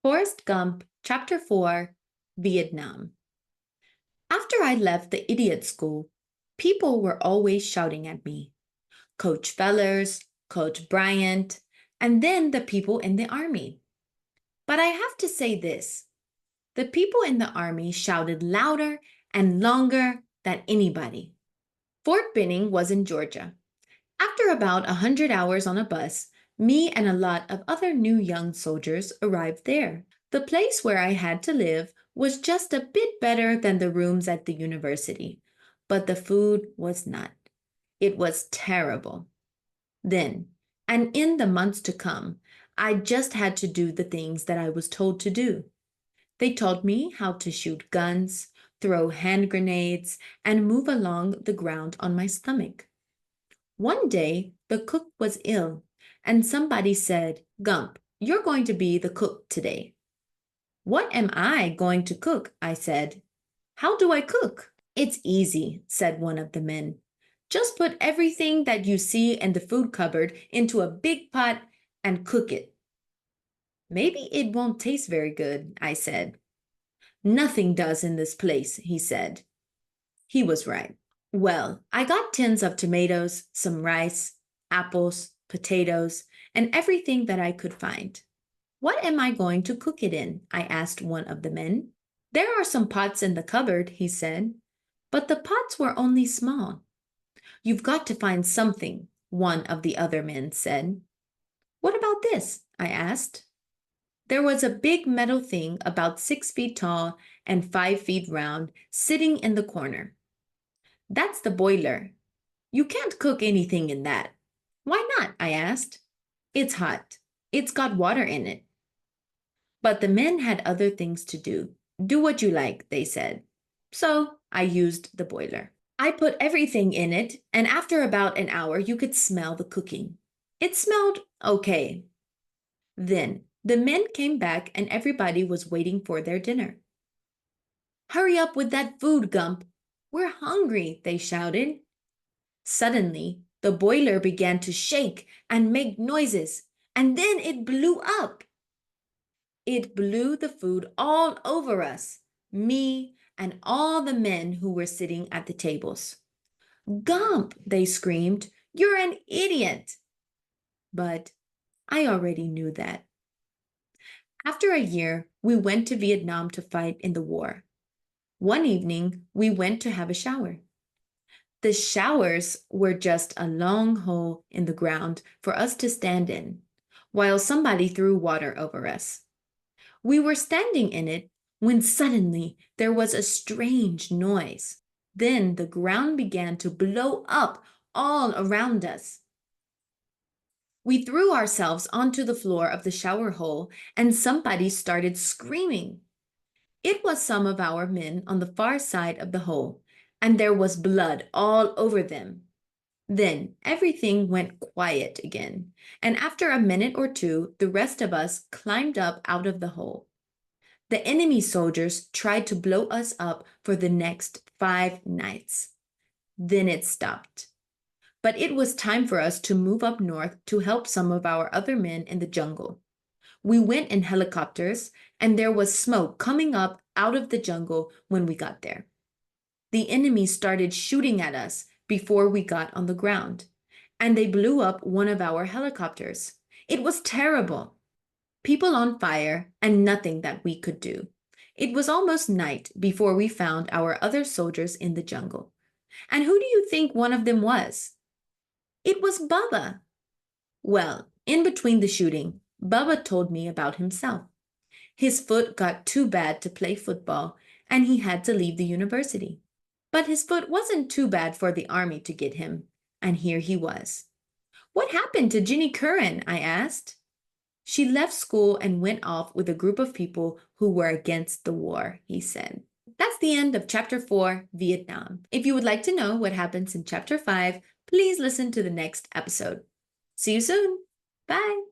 Forrest Gump, Chapter 4, Vietnam. After I left the idiot school, people were always shouting at me. Coach Fellers, Coach Bryant, and then the people in the army. But I have to say this. The people in the army shouted louder and longer than anybody. Fort Benning was in Georgia. After about 100 hours on a bus, me and a lot of other new young soldiers arrived there. The place where I had to live was just a bit better than the rooms at the university, but the food was not. It was terrible. Then, and in the months to come, I just had to do the things that I was told to do. They taught me how to shoot guns, throw hand grenades, and move along the ground on my stomach. One day, the cook was ill, and somebody said, "Gump, you're going to be the cook today." "What am I going to cook?" I said. "How do I cook?" "It's easy," said one of the men. "Just put everything that you see in the food cupboard into a big pot and cook it." "Maybe it won't taste very good," I said. "Nothing does in this place," he said. He was right. Well, I got tins of tomatoes, some rice, apples, potatoes, and everything that I could find. "What am I going to cook it in?" I asked one of the men. "There are some pots in the cupboard," he said, but the pots were only small. "You've got to find something," one of the other men said. "What about this?" I asked. There was a big metal thing about 6 feet tall and 5 feet round sitting in the corner. "That's the boiler. You can't cook anything in that." "Why not?" I asked. "It's hot. It's got water in it." But the men had other things to do. "Do what you like," they said. So I used the boiler. I put everything in it, and after about an hour, you could smell the cooking. It smelled okay. Then the men came back, and everybody was waiting for their dinner. "Hurry up with that food, Gump. We're hungry," they shouted. Suddenly, the boiler began to shake and make noises, and then it blew up. It blew the food all over us, me and all the men who were sitting at the tables. "Gump," they screamed, "you're an idiot." But I already knew that. After a year, we went to Vietnam to fight in the war. One evening, we went to have a shower. The showers were just a long hole in the ground for us to stand in, while somebody threw water over us. We were standing in it when suddenly there was a strange noise. Then the ground began to blow up all around us. We threw ourselves onto the floor of the shower hole, and somebody started screaming. It was some of our men on the far side of the hole, and there was blood all over them. Then everything went quiet again, and after a minute or two, the rest of us climbed up out of the hole. The enemy soldiers tried to blow us up for the next 5 nights. Then it stopped. But it was time for us to move up north to help some of our other men in the jungle. We went in helicopters, and there was smoke coming up out of the jungle when we got there. The enemy started shooting at us before we got on the ground, and they blew up one of our helicopters. It was terrible. People on fire, and nothing that we could do. It was almost night before we found our other soldiers in the jungle. And who do you think one of them was? It was Bubba. Well, in between the shooting, Bubba told me about himself. His foot got too bad to play football, and he had to leave the university. But his foot wasn't too bad for the army to get him, and here he was. "What happened to Ginny Curran?" I asked. "She left school and went off with a group of people who were against the war," he said. That's the end of Chapter 4, Vietnam. If you would like to know what happens in Chapter 5, please listen to the next episode. See you soon. Bye.